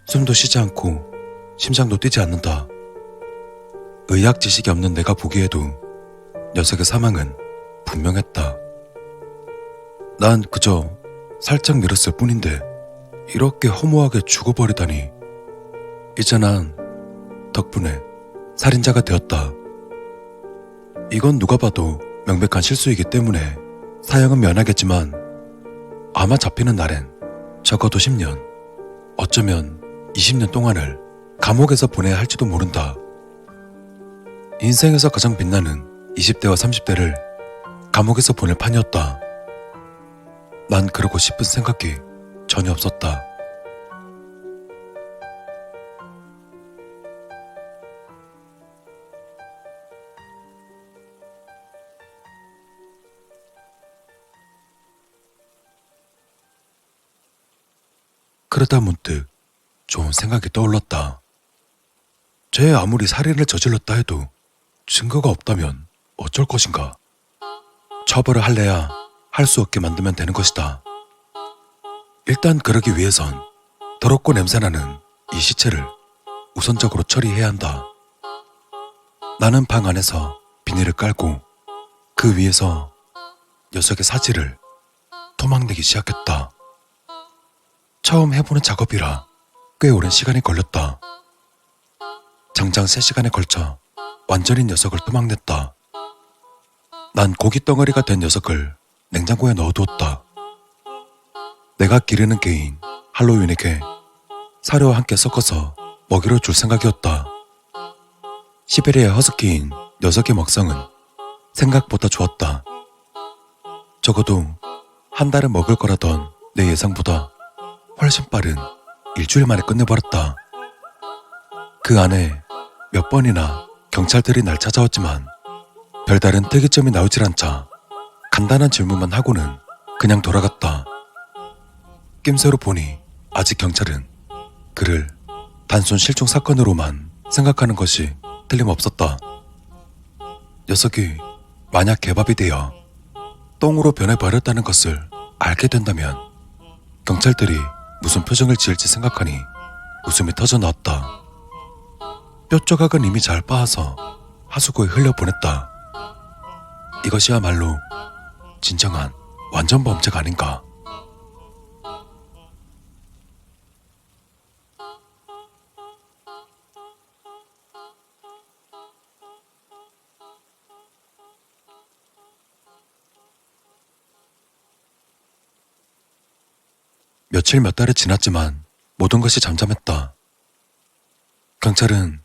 숨도 쉬지 않고 심장도 뛰지 않는다. 의학 지식이 없는 내가 보기에도 녀석의 사망은 분명했다. 난 그저 살짝 밀었을 뿐인데 이렇게 허무하게 죽어버리다니. 이제 난 덕분에 살인자가 되었다. 이건 누가 봐도 명백한 실수이기 때문에 사형은 면하겠지만 아마 잡히는 날엔 적어도 10년, 어쩌면 20년 동안을 감옥에서 보내야 할지도 모른다. 인생에서 가장 빛나는 20대와 30대를 감옥에서 보낼 판이었다. 난 그러고 싶은 생각이 전혀 없었다. 그러다 문득 좋은 생각이 떠올랐다. 쟤 아무리 살인을 저질렀다 해도 증거가 없다면 어쩔 것인가? 처벌을 할래야 할 수 없게 만들면 되는 것이다. 일단 그러기 위해선 더럽고 냄새나는 이 시체를 우선적으로 처리해야 한다. 나는 방 안에서 비닐을 깔고 그 위에서 녀석의 사지를 토막내기 시작했다. 처음 해보는 작업이라 꽤 오랜 시간이 걸렸다. 장장 3시간에 걸쳐 완전히 녀석을 토막냈다. 난 고기 덩어리가 된 녀석을 냉장고에 넣어두었다. 내가 기르는 개인 할로윈에게 사료와 함께 섞어서 먹이를 줄 생각이었다. 시베리아 허스키인 녀석의 먹성은 생각보다 좋았다. 적어도 한 달은 먹을 거라던 내 예상보다 훨씬 빠른 일주일 만에 끝내버렸다. 그 안에 몇 번이나 경찰들이 날 찾아왔지만 별다른 특이점이 나오질 않자 간단한 질문만 하고는 그냥 돌아갔다. 낌새로 보니 아직 경찰은 그를 단순 실종 사건으로만 생각하는 것이 틀림없었다. 녀석이 만약 개밥이 되어 똥으로 변해버렸다는 것을 알게 된다면 경찰들이 무슨 표정을 지을지 생각하니 웃음이 터져 나왔다. 뼈조각은 이미 잘 빻아서 하수구에 흘려보냈다. 이것이야말로 진정한 완전 범죄가 아닌가. 며칠 몇 달이 지났지만 모든 것이 잠잠했다. 경찰은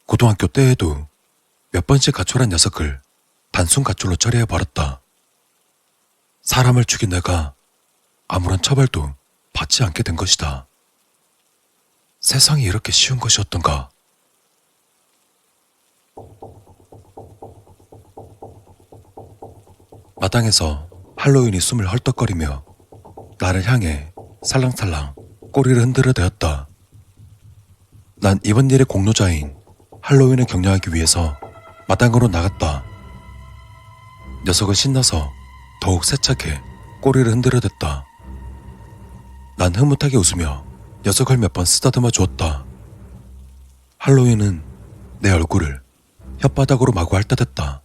고등학교 때에도 몇 번씩 가출한 녀석을 단순 가출로 처리해버렸다. 사람을 죽인 내가 아무런 처벌도 받지 않게 된 것이다. 세상이 이렇게 쉬운 것이었던가. 마당에서 할로윈이 숨을 헐떡거리며 나를 향해 살랑살랑 꼬리를 흔들어 대었다. 난 이번 일의 공로자인 할로윈을 격려하기 위해서 마당으로 나갔다. 녀석은 신나서 더욱 세차게 꼬리를 흔들어댔다. 난 흐뭇하게 웃으며 녀석을 몇 번 쓰다듬어 주었다. 할로윈은 내 얼굴을 혓바닥으로 마구 핥아댔다.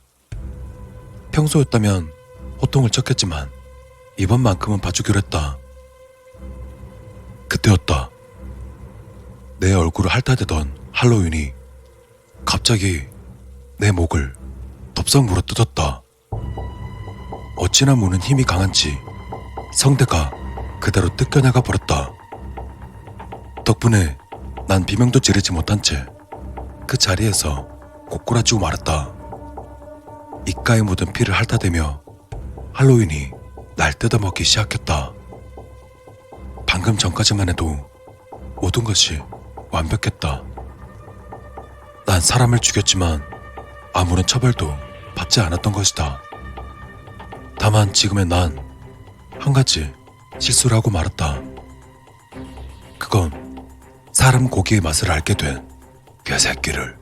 평소였다면 호통을 쳤겠지만 이번만큼은 봐주기로 했다. 그때였다. 내 얼굴을 핥아대던 할로윈이 갑자기 내 목을 덥석 물어뜯었다. 어찌나 무는 힘이 강한지 성대가 그대로 뜯겨나가 버렸다. 덕분에 난 비명도 지르지 못한 채 그 자리에서 고꾸라지고 말았다. 입가에 묻은 피를 핥아대며 할로윈이 날 뜯어먹기 시작했다. 방금 전까지만 해도 모든 것이 완벽했다. 난 사람을 죽였지만 아무런 처벌도 받지 않았던 것이다. 다만 지금의 난 한 가지 실수를 하고 말았다. 그건 사람 고기의 맛을 알게 된 개새끼를.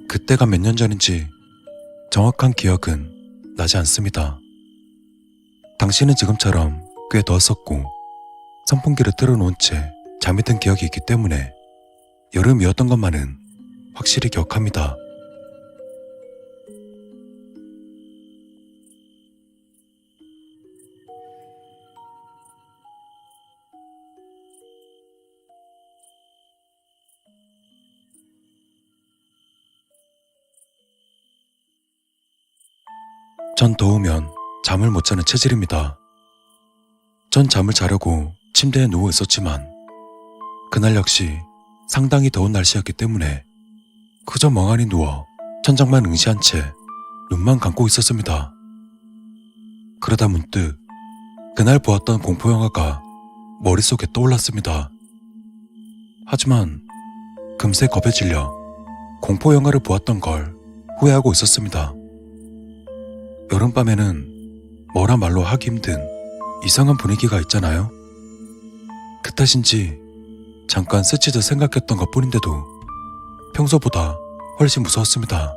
그때가 몇 년 전인지 정확한 기억은 나지 않습니다. 당신은 지금처럼 꽤 더웠었고 선풍기를 틀어놓은 채 잠이 든 기억이 있기 때문에 여름이었던 것만은 확실히 기억합니다. 전 더우면 잠을 못 자는 체질입니다. 전 잠을 자려고 침대에 누워 있었지만 그날 역시 상당히 더운 날씨였기 때문에 그저 멍하니 누워 천장만 응시한 채 눈만 감고 있었습니다. 그러다 문득 그날 보았던 공포영화가 머릿속에 떠올랐습니다. 하지만 금세 겁에 질려 공포영화를 보았던 걸 후회하고 있었습니다. 여름밤에는 뭐라 말로 하기 힘든 이상한 분위기가 있잖아요. 그 탓인지 잠깐 스치듯 생각했던 것뿐인데도 평소보다 훨씬 무서웠습니다.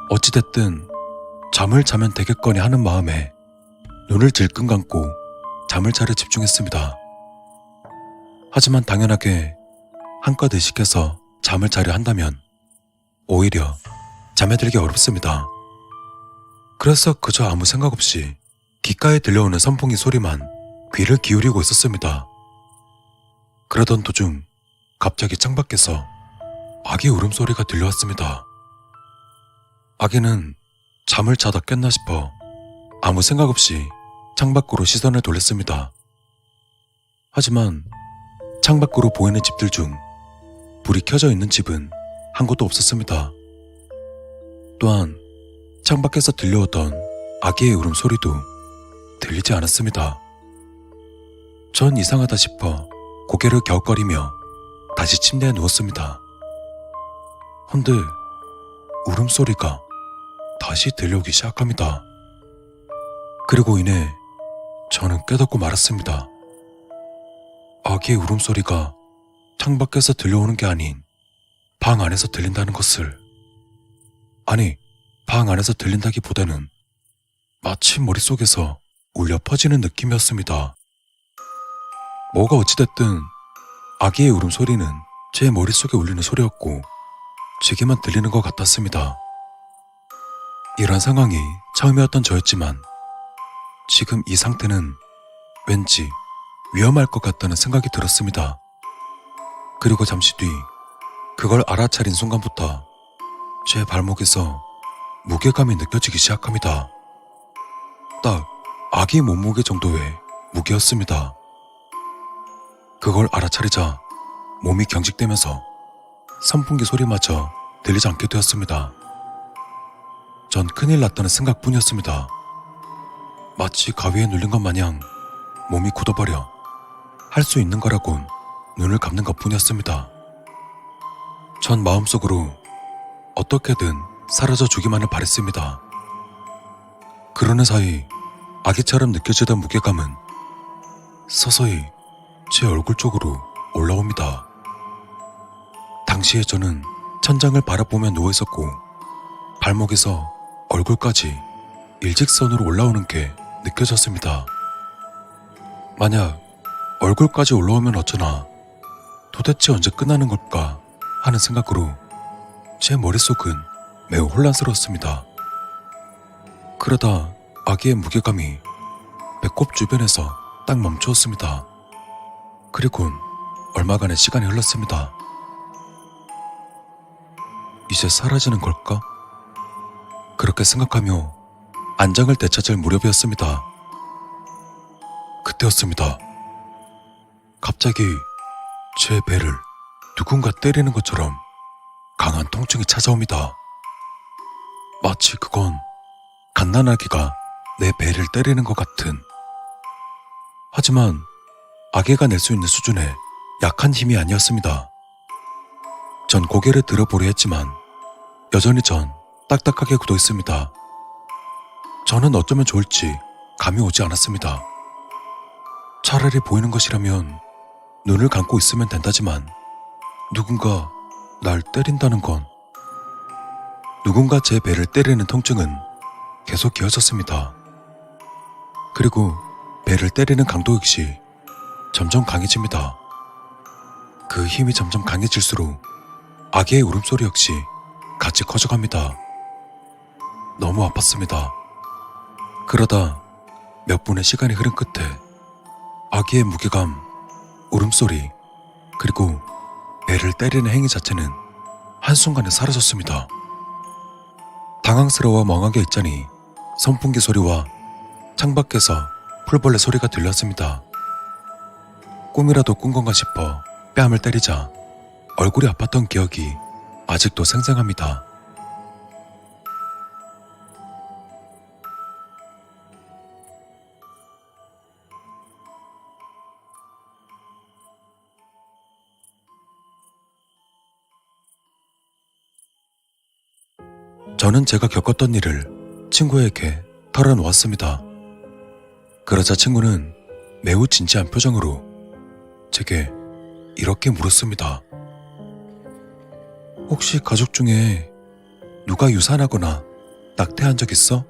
어찌됐든 잠을 자면 되겠거니 하는 마음에 눈을 질끈 감고 잠을 자려 집중했습니다. 하지만 당연하게 한껏 의식해서 잠을 자려 한다면 오히려 잠에 들기 어렵습니다. 그래서 그저 아무 생각 없이 귓가에 들려오는 선풍기 소리만 귀를 기울이고 있었습니다. 그러던 도중 갑자기 창밖에서 아기 울음소리가 들려왔습니다. 아기는 잠을 자다 깼나 싶어 아무 생각 없이 창밖으로 시선을 돌렸습니다. 하지만 창밖으로 보이는 집들 중 불이 켜져 있는 집은 한 곳도 없었습니다. 또한 창밖에서 들려오던 아기의 울음소리도 들리지 않았습니다. 전 이상하다 싶어 고개를 갸웃거리며 다시 침대에 누웠습니다. 헌데 울음소리가 다시 들려오기 시작합니다. 그리고 이내 저는 깨닫고 말았습니다. 아기의 울음소리가 창밖에서 들려오는 게 아닌 방 안에서 들린다는 것을. 아니, 방 안에서 들린다기보다는 마치 머릿속에서 울려 퍼지는 느낌이었습니다. 뭐가 어찌됐든 아기의 울음소리는 제 머릿속에 울리는 소리였고 제게만 들리는 것 같았습니다. 이런 상황이 처음이었던 저였지만 지금 이 상태는 왠지 위험할 것 같다는 생각이 들었습니다. 그리고 잠시 뒤 그걸 알아차린 순간부터 제 발목에서 무게감이 느껴지기 시작합니다. 딱 아기 몸무게 정도의 무게였습니다. 그걸 알아차리자 몸이 경직되면서 선풍기 소리마저 들리지 않게 되었습니다. 전 큰일 났다는 생각뿐이었습니다. 마치 가위에 눌린 것 마냥 몸이 굳어버려 할 수 있는 거라곤 눈을 감는 것뿐이었습니다. 전 마음속으로 어떻게든 사라져 주기만을 바랬습니다. 그러는 사이 아기처럼 느껴지던 무게감은 서서히 제 얼굴 쪽으로 올라옵니다. 당시에 저는 천장을 바라보며 누워있었고 발목에서 얼굴까지 일직선으로 올라오는 게 느껴졌습니다. 만약 얼굴까지 올라오면 어쩌나 도대체 언제 끝나는 걸까 하는 생각으로 제 머릿속은 매우 혼란스러웠습니다. 그러다 아기의 무게감이 배꼽 주변에서 딱 멈추었습니다. 그리곤 얼마간의 시간이 흘렀습니다. 이제 사라지는 걸까? 그렇게 생각하며 안장을 되찾을 무렵이었습니다. 그때였습니다. 갑자기 제 배를 누군가 때리는 것처럼 강한 통증이 찾아옵니다. 마치 그건 갓난아기가 내 배를 때리는 것 같은. 하지만 아기가 낼 수 있는 수준의 약한 힘이 아니었습니다. 전 고개를 들어보려 했지만 여전히 전 딱딱하게 굳어 있습니다. 저는 어쩌면 좋을지 감이 오지 않았습니다. 차라리 보이는 것이라면 눈을 감고 있으면 된다지만 누군가 날 때린다는 건, 누군가 제 배를 때리는 통증은 계속 이어졌습니다. 그리고 배를 때리는 강도 역시 점점 강해집니다. 그 힘이 점점 강해질수록 아기의 울음소리 역시 같이 커져갑니다. 너무 아팠습니다. 그러다 몇 분의 시간이 흐른 끝에 아기의 무게감, 울음소리, 그리고 배를 때리는 행위 자체는 한순간에 사라졌습니다. 당황스러워 멍하게 있자니 선풍기 소리와 창밖에서 풀벌레 소리가 들렸습니다. 꿈이라도 꾼 건가 싶어 뺨을 때리자 얼굴이 아팠던 기억이 아직도 생생합니다. 저는 제가 겪었던 일을 친구에게 털어놓았습니다. 그러자 친구는 매우 진지한 표정으로 제게 이렇게 물었습니다. 혹시 가족 중에 누가 유산하거나 낙태한 적 있어?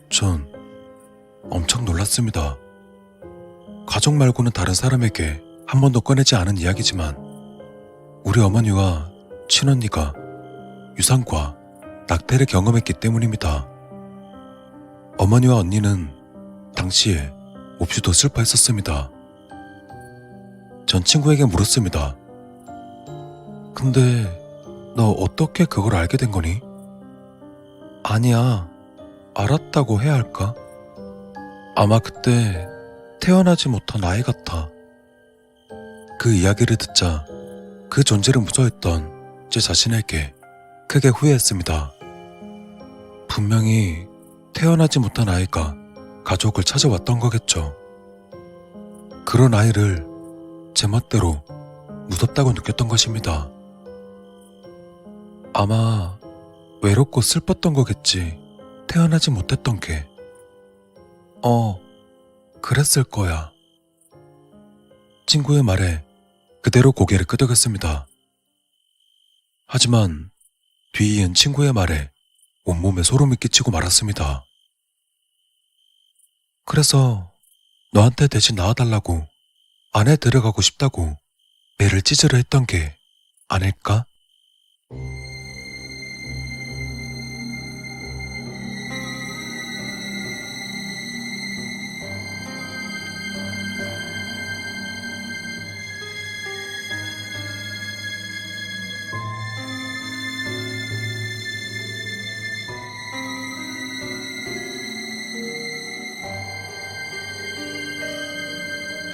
전 엄청 놀랐습니다. 가족 말고는 다른 사람에게 한 번도 꺼내지 않은 이야기지만 우리 어머니와 친언니가 유산과 낙태를 경험했기 때문입니다. 어머니와 언니는 당시에 몹시도 슬퍼했었습니다. 전 친구에게 물었습니다. 근데 너 어떻게 그걸 알게 된 거니? 아니야, 알았다고 해야 할까? 아마 그때 태어나지 못한 아이 같아. 그 이야기를 듣자 그 존재를 무서워했던 제 자신에게 크게 후회했습니다. 분명히 태어나지 못한 아이가 가족을 찾아왔던 거겠죠. 그런 아이를 제 멋대로 무섭다고 느꼈던 것입니다. 아마 외롭고 슬펐던 거겠지. 태어나지 못했던 게. 그랬을 거야. 친구의 말에 그대로 고개를 끄덕였습니다. 하지만 뒤이은 친구의 말에 온몸에 소름이 끼치고 말았습니다. 그래서 너한테 대신 나와달라고 안에 들어가고 싶다고 배를 찢으려 했던 게 아닐까?